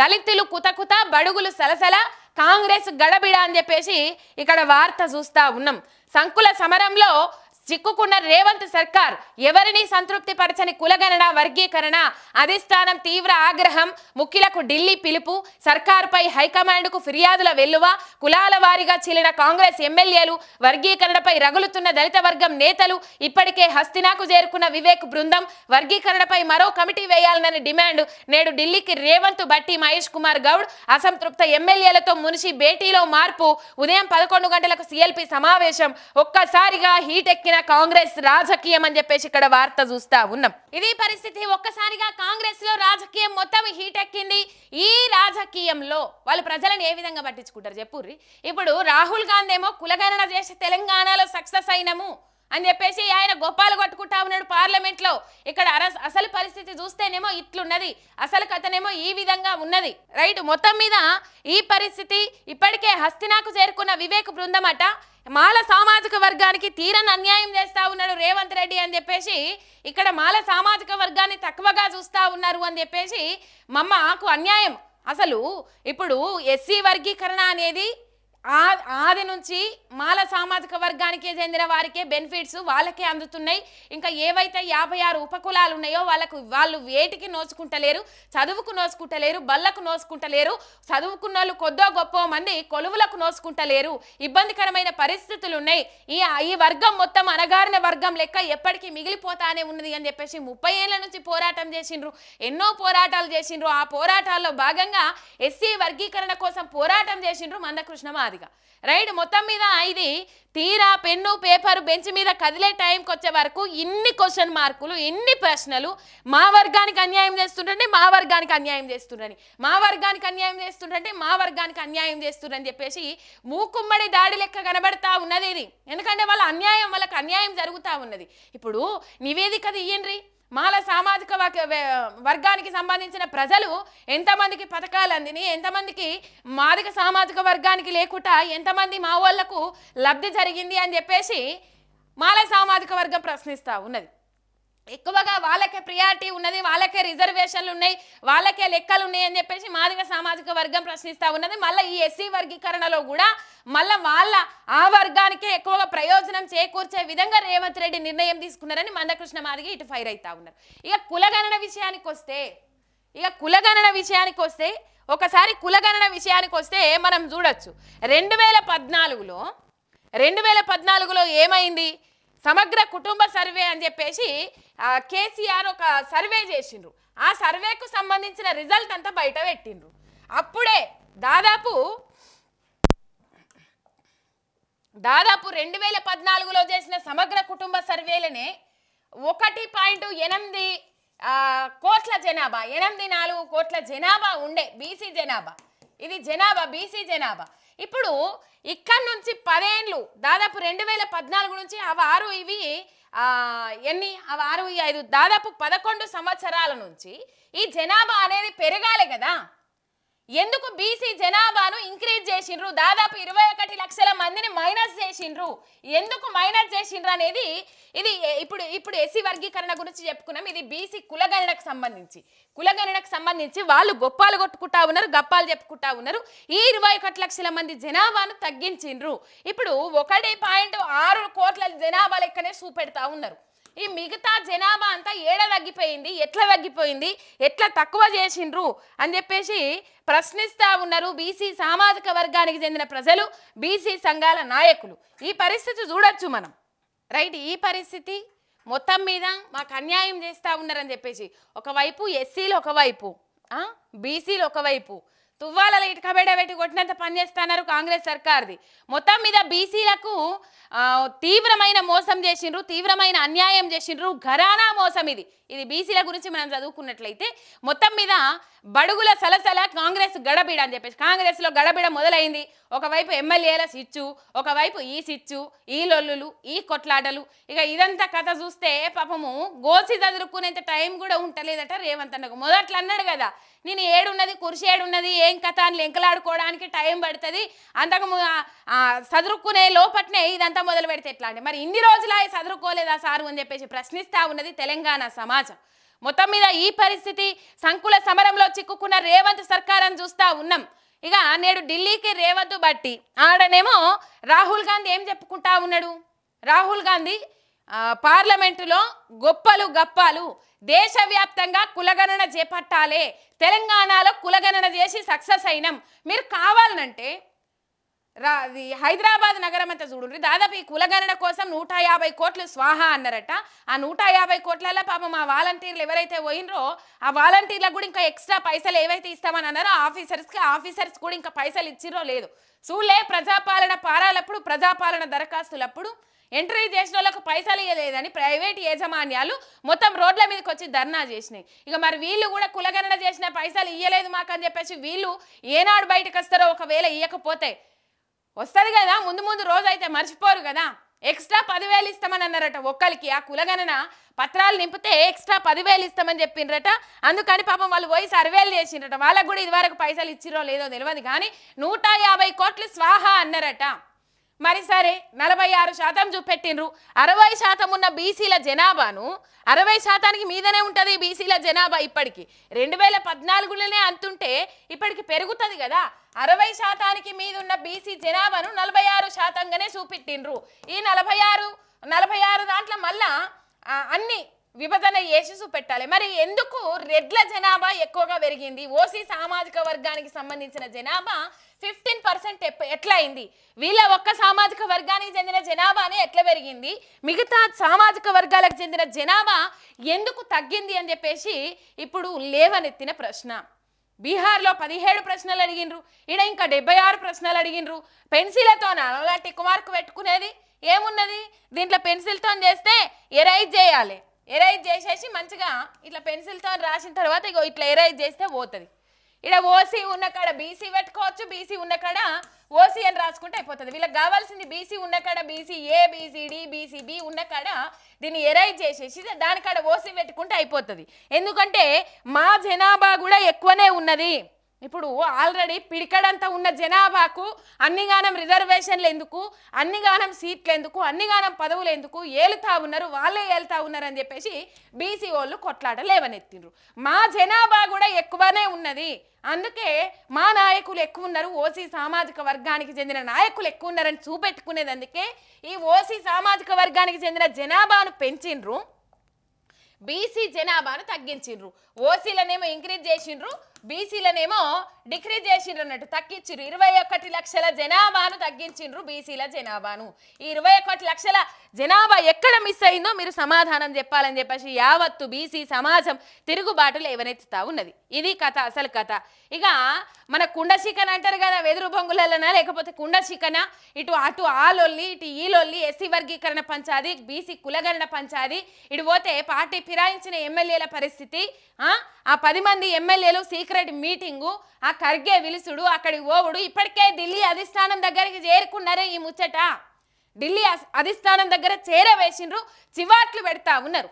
దళితులు కుతకుత బడుగులు సలసల కాంగ్రెస్ గడబిడ అని చెప్పేసి ఇక్కడ వార్త చూస్తా ఉన్నాం. సంకుల సమరంలో చిక్కుకున్న రేవంత్ సర్కార్ ఎవరిని సంతృప్తి పరచని కులగణన వర్గీకరణ అధిష్టానం తీవ్ర ఆగ్రహం ముఖ్యులకు ఢిల్లీ పిలుపు సర్కార్పై హైకమాండ్కు ఫిర్యాదుల వెల్లువ కులాల వారీగా చీలిన కాంగ్రెస్ ఎమ్మెల్యేలు వర్గీకరణపై రగులుతున్న దళిత వర్గం నేతలు ఇప్పటికే హస్తినాకు చేరుకున్న వివేక్ బృందం వర్గీకరణపై మరో కమిటీ వేయాలన్న డిమాండ్ నేడు ఢిల్లీకి రేవంత్ బట్టి మహేష్ కుమార్ గౌడ్ అసంతృప్త ఎమ్మెల్యేలతో మునిసి భేటీలో మార్పు ఉదయం 11 గంటలకు సిఎల్పి సమావేశం ఒక్కసారిగా హీట్ ఎక్కిన కాంగ్రెస్ రాజకీయం అని చెప్పేసి ఇక్కడ వార్త చూస్తా ఉన్నాం. ఇది పరిస్థితి. ఒక్కసారిగా కాంగ్రెస్ లో రాజకీయం మొత్తం హీట్ ఎక్కింది. ఈ రాజకీయంలో వాళ్ళు ప్రజలను ఏ విధంగా పట్టించుకుంటారు చెప్పుర్రి. ఇప్పుడు రాహుల్ గాంధీ ఏమో కులగణన చేసి తెలంగాణలో సక్సెస్ అయినము అని చెప్పేసి ఆయన గొప్పాలు కొట్టుకుంటా ఉన్నాడు పార్లమెంట్ లో. ఇక్కడ అసలు పరిస్థితి చూస్తేనేమో ఇట్లున్నది, అసలు కథనేమో ఈ విధంగా ఉన్నది. రైట్, మొత్తం మీద ఈ పరిస్థితి. ఇప్పటికే హస్తినాకు చేరుకున్న వివేక్ బృందం అట మాల సామాజిక వర్గానికి తీరని అన్యాయం చేస్తా ఉన్నాడు రేవంత్ రెడ్డి అని చెప్పేసి ఇక్కడ మాల సామాజిక వర్గాన్ని తక్కువగా చూస్తా ఉన్నారు అని చెప్పేసి మాకు అన్యాయం. అసలు ఇప్పుడు ఎస్సీ వర్గీకరణ అనేది ఆది నుంచి మాల సామాజిక వర్గానికి చెందిన వారికే బెనిఫిట్స్ వాళ్ళకే అందుతున్నాయి. ఇంకా ఏవైతే 56 ఉపకులాలు ఉన్నాయో వాళ్ళు వేటికి నోచుకుంటలేరు, చదువుకు నోచుకుంటలేరు, బళ్ళకు నోచుకుంటలేరు. చదువుకున్న వాళ్ళు కొద్దో గొప్ప మంది కొలువులకు నోచుకుంటలేరు. ఇబ్బందికరమైన పరిస్థితులు ఉన్నాయి. ఈ వర్గం మొత్తం అనగారిన వర్గం లెక్క ఎప్పటికీ మిగిలిపోతానే ఉన్నది అని చెప్పేసి 30 ఏళ్ల నుంచి పోరాటం చేసిండ్రు, ఎన్నో పోరాటాలు చేసిండ్రు. ఆ పోరాటాల్లో భాగంగా ఎస్సీ వర్గీకరణ కోసం పోరాటం చేసిండ్రు మందకృష్ణ మాదిగ. రైట్, మొత్తం మీద ఇది తీరా పెన్ను పేపర్ బెంచ్ మీద కదిలే టైంకి వచ్చే వరకు ఇన్ని క్వశ్చన్ మార్కులు, ఇన్ని ప్రశ్నలు. మా వర్గానికి అన్యాయం చేస్తుంటే మా వర్గానికి అన్యాయం చేస్తుండని, మా వర్గానికి అన్యాయం చేస్తుంటే మా వర్గానికి అన్యాయం చేస్తుండని చెప్పేసి మూకుమ్మడి దాడి లెక్క కనబడతా ఉన్నది ఇది. ఎందుకంటే వాళ్ళకి అన్యాయం జరుగుతూ ఉన్నది. ఇప్పుడు నివేదిక తీయండి. మాల సామాజిక వర్గానికి సంబంధించిన ప్రజలు ఎంతమందికి పథకాలు అందిని, ఎంతమందికి మాదిక సామాజిక వర్గానికి లేకుండా ఎంతమంది మా వాళ్ళకు లబ్ధి జరిగింది అని చెప్పేసి మాల సామాజిక వర్గం ప్రశ్నిస్తూ ఉన్నది. ఎక్కువగా వాళ్ళకే ప్రియారిటీ ఉన్నది, వాళ్ళకే రిజర్వేషన్లు ఉన్నాయి, వాళ్ళకే లెక్కలు ఉన్నాయి అని చెప్పేసి మాదిగ సామాజిక వర్గం ప్రశ్నిస్తూ ఉన్నది. మళ్ళీ ఈ ఎస్సీ వర్గీకరణలో కూడా మళ్ళీ ఆ వర్గానికే ఎక్కువగా ప్రయోజనం చేకూర్చే విధంగా రేవంత్ రెడ్డి నిర్ణయం తీసుకున్నారని మందకృష్ణ మాదిగ ఇటు ఫైర్ అవుతా ఉన్నారు. ఇక కులగణన విషయానికి వస్తే ఒకసారి కులగణన విషయానికి వస్తే మనం చూడొచ్చు 2014లో ఏమైంది, సమగ్ర కుటుంబ సర్వే అని చెప్పేసి కేసీఆర్ ఒక సర్వే చేసిండ్రు. ఆ సర్వేకు సంబంధించిన రిజల్ట్ అంతా బయట పెట్టిండ్రు. అప్పుడే దాదాపు 2014లో చేసిన సమగ్ర కుటుంబ సర్వేలనే 1.8 కోట్ల జనాభా, 84 కోట్ల జనాభా ఉండే బీసీ జనాభా. ఇది బీసీ జనాభా. ఇప్పుడు ఇక్కడ నుంచి 10 ఏళ్ళు దాదాపు 2014 నుంచి అవి 6 దాదాపు 11 సంవత్సరాల నుంచి ఈ జనాభా అనేది పెరగాలి కదా. ఎందుకు బీసీ జనాభాను ఇంక్రీజ్ చేసిండ్రు, దాదాపు 21 లక్షల మందిని మైనస్ చేసిండ్రు. ఎందుకు మైనస్ చేసిండ్రు అనేది ఇది ఇప్పుడు ఎస్సీ వర్గీకరణ గురించి చెప్పుకున్నాం. ఇది బీసీ కులగణనకు సంబంధించి వాళ్ళు గొప్పాలు కొట్టుకుంటా ఉన్నారు, గప్పాలు చెప్పుకుంటా ఉన్నారు. ఈ 21 లక్షల మంది జనాభాను తగ్గించిండ్రు. ఇప్పుడు 1.6 కోట్ల జనాభా లెక్కనే చూపెడతా ఉన్నారు. ఈ మిగతా జనాభా అంతా తగ్గిపోయింది, ఎట్లా తక్కువ చేసిండ్రు అని చెప్పేసి ప్రశ్నిస్తూ ఉన్నారు బీసీ సామాజిక వర్గానికి చెందిన ప్రజలు, బీసీ సంఘాల నాయకులు. ఈ పరిస్థితి చూడొచ్చు మనం. రైట్, ఈ పరిస్థితి మొత్తం మీద మాకు అన్యాయం చేస్తూ ఉన్నారని చెప్పేసి ఒకవైపు ఎస్సీలు, ఒకవైపు బీసీలు, ఒకవైపు తువ్వాలలో ఇటుకబెడ పెట్టి కొట్టినంత పనిచేస్తున్నారు కాంగ్రెస్ సర్కార్ది. మొత్తం మీద బీసీలకు తీవ్రమైన మోసం చేసిండ్రు, తీవ్రమైన అన్యాయం చేసిండ్రు, ఘరానా మోసం. ఇది బీసీల గురించి మనం చదువుకున్నట్లయితే మొత్తం మీద బడుగుల సలసల కాంగ్రెస్ గడబిడ అని చెప్పేసి కాంగ్రెస్లో గడబిడ మొదలైంది. ఒకవైపు ఎమ్మెల్యేల సిచ్చు, ఒకవైపు ఈ సిచ్చు, ఈ లొల్లులు, ఈ కొట్లాటలు. ఇక ఇదంతా కథ చూస్తే పాపము గోసి చదువుకునేంత టైం కూడా ఉంటలేదట రేవంత్ అన్నకు. మొదట్లో అన్నాడు కదా, నేను ఏడున్నది కుర్చీ ఏడున్నది ఏం కథ అని లెంకలాడుకోవడానికి టైం పడుతుంది, అంతకు చదువుకునే లోపట్నే ఇదంతా మొదలు పెడితే ఎట్లా అంటే మరి ఇన్ని రోజులు చదువుకోలేదా సారు అని చెప్పేసి ప్రశ్నిస్తూ ఉన్నది తెలంగాణ సమాజం. మొత్తం మీద ఈ పరిస్థితి సంకుల సమరంలో చిక్కుకున్న రేవంత్ సర్కార్ అని చూస్తా ఉన్నాం. ఇక నేడు ఢిల్లీకి రేవంత్ బట్టి ఆడనేమో రాహుల్ గాంధీ ఏం చెప్పుకుంటా ఉన్నాడు. రాహుల్ గాంధీ పార్లమెంటులో గొప్పలు గప్పాలు దేశవ్యాప్తంగా కులగణన చేపట్టాలే, తెలంగాణలో కులగణన చేసి సక్సెస్ అయినాం, మీరు కావాలనంటే హైదరాబాద్ నగరం అంతా చూడండి, దాదాపు ఈ కులగణన కోసం 150 కోట్లు స్వాహా అన్నారట. ఆ 150 కోట్లలో పాపం ఆ వాలంటీర్లు ఎవరైతే పోయినరో ఆ వాలంటీర్లకు కూడా ఇంకా ఎక్స్ట్రా పైసలు ఏవైతే ఇస్తామని అన్నారో ఆఫీసర్స్ కూడా ఇంకా పైసలు ఇచ్చిరో లేదు చూలే. ప్రజాపాలన పారాలప్పుడు ప్రజాపాలన దరఖాస్తులప్పుడు ఎంట్రీ చేసిన వాళ్ళకు పైసలు ఇవ్వలేదని ప్రైవేట్ యాజమాన్యాలు మొత్తం రోడ్ల మీదకి వచ్చి ధర్నా చేసినాయి. ఇక మరి వీళ్ళు కూడా కులగణన చేసిన పైసలు ఇవ్వలేదు మాకని చెప్పేసి వీళ్ళు ఏనాడు బయటకు వస్తారో, ఒకవేళ ఇవ్వకపోతే వస్తుంది కదా ముందు రోజు అయితే మర్చిపోరు కదా. ఎక్స్ట్రా 10,000 ఇస్తామని అన్నారట ఒక్కరికి. ఆ కులగణన పత్రాలు నింపితే ఎక్స్ట్రా 10,000 ఇస్తామని చెప్పిండ్రట. అందుకని పాపం వాళ్ళు పోయి సర్వేలు చేసిండ్రట. వాళ్ళకు కూడా ఇదివరకు పైసలు ఇచ్చిరో లేదో తెలియదు కానీ 150 కోట్లు స్వాహా అన్నారట. మరి సరే 46% చూపెట్టిండ్రు. 60% ఉన్న బీసీల జనాభాను 60% మీదనే ఉంటుంది బీసీల జనాభా. ఇప్పటికి 2014లోనే అంతుంటే ఇప్పటికి పెరుగుతుంది కదా. 60% మీద ఉన్న బీసీ జనాభాను 46%గానే చూపెట్టిండ్రు. ఈ 46 దాంట్లో మళ్ళా అన్ని విభజన చేసి చూపెట్టాలి. మరి ఎందుకు రెడ్ల జనాభా ఎక్కువగా పెరిగింది? ఓసీ సామాజిక వర్గానికి సంబంధించిన జనాభా 15% ఎట్లా అయింది? వీళ్ళ ఒక్క సామాజిక వర్గానికి చెందిన జనాభానే ఎట్లా పెరిగింది? మిగతా సామాజిక వర్గాలకు చెందిన జనాభా ఎందుకు తగ్గింది అని చెప్పేసి ఇప్పుడు లేవనెత్తిన ప్రశ్న. బీహార్లో 17 ప్రశ్నలు అడిగిండ్రు, ఈడ ఇంకా 76 ప్రశ్నలు అడిగిండ్రు. పెన్సిల్తో అలా టిక్ మార్క్ పెట్టుకునేది ఏమున్నది? దీంట్లో పెన్సిల్తో చేస్తే ఎరైజ్ చేయాలి. ఎరైజ్ చేసేసి మంచిగా ఇట్లా పెన్సిల్తో రాసిన తర్వాత ఇగో ఇట్లా ఎరైజ్ చేస్తే పోతుంది. ఇక్కడ ఓసీ ఉన్న కాడ బీసీ పెట్టుకోవచ్చు, బీసీ ఉన్న కాడ ఓసీ అని రాసుకుంటే అయిపోతుంది. వీళ్ళకి కావాల్సింది బీసీ ఉన్న కాడ బీసీఏ, బీసీడి, బీసీబీ ఉన్న కాడ దీన్ని ఎరైజ్ చేసేసి దానికాడ ఓసీ పెట్టుకుంటే అయిపోతుంది. ఎందుకంటే మా జనాభా కూడా ఎక్కువనే ఉన్నది. ఇప్పుడు ఆల్రెడీ పిడికడంతా ఉన్న జనాభాకు అన్నిగానం రిజర్వేషన్లు ఎందుకు, అన్నిగానం సీట్లు ఎందుకు, అన్నిగానం పదవులు ఎందుకు, ఏలుతా ఉన్నారు వాళ్ళే ఏలుతా ఉన్నారు అని చెప్పేసి బీసీ వాళ్ళు కొట్లాట లేవనెత్తిండ్రు. మా జనాభా కూడా ఎక్కువనే ఉన్నది, అందుకే మా నాయకులు ఎక్కువ ఉన్నారు, ఓసీ సామాజిక వర్గానికి చెందిన నాయకులు ఎక్కువ ఉన్నారని చూపెట్టుకునేది. అందుకే ఈ ఓసీ సామాజిక వర్గానికి చెందిన జనాభాను పెంచిండ్రు, బీసీ జనాభాను తగ్గించిండ్రు. ఓసీలనేమో ఇంక్రీజ్ చేసిండ్రు, బీసీలనేమో డిక్రీజ్ చేసిండ్రు అన్నట్టు తగ్గించిండ్రు. 21 లక్షల జనాభాను తగ్గించిండ్రు బీసీల జనాభాను. ఈ 21 లక్షల జనాభా ఎక్కడ మిస్ అయిందో మీరు సమాధానం చెప్పాలని చెప్పేసి యావత్తు బీసీ సమాజం తిరుగుబాటులు ఎవరెత్తుతా ఉన్నది. ఇది కథ, అసలు కథ. ఇక మన కుండ చికెన్ అంటారు కదా, వెదురు బొంగులనా లేకపోతే కుండ చికెన, అటు ఆలొల్లి ఇటు ఈలొల్లి, ఎస్సీ వర్గీకరణ పంచాది, బీసీ కులగణన పంచాది, ఇటు పోతే పార్టీ ఫిరాయించిన ఎమ్మెల్యేల పరిస్థితి, ఆ 10 మంది ఎమ్మెల్యేలు సీక్రెట్ మీటింగు, ఆ ఖర్గే విలుసుడు, అక్కడికి ఓవుడు. ఇప్పటికే ఢిల్లీ అధిష్టానం దగ్గరికి చేరుకున్నారే ఈ ముచ్చట. ఢిల్లీ అధిష్టానం దగ్గర చేరవేసిండ్రు, చివాట్లు పెడతా ఉన్నారు.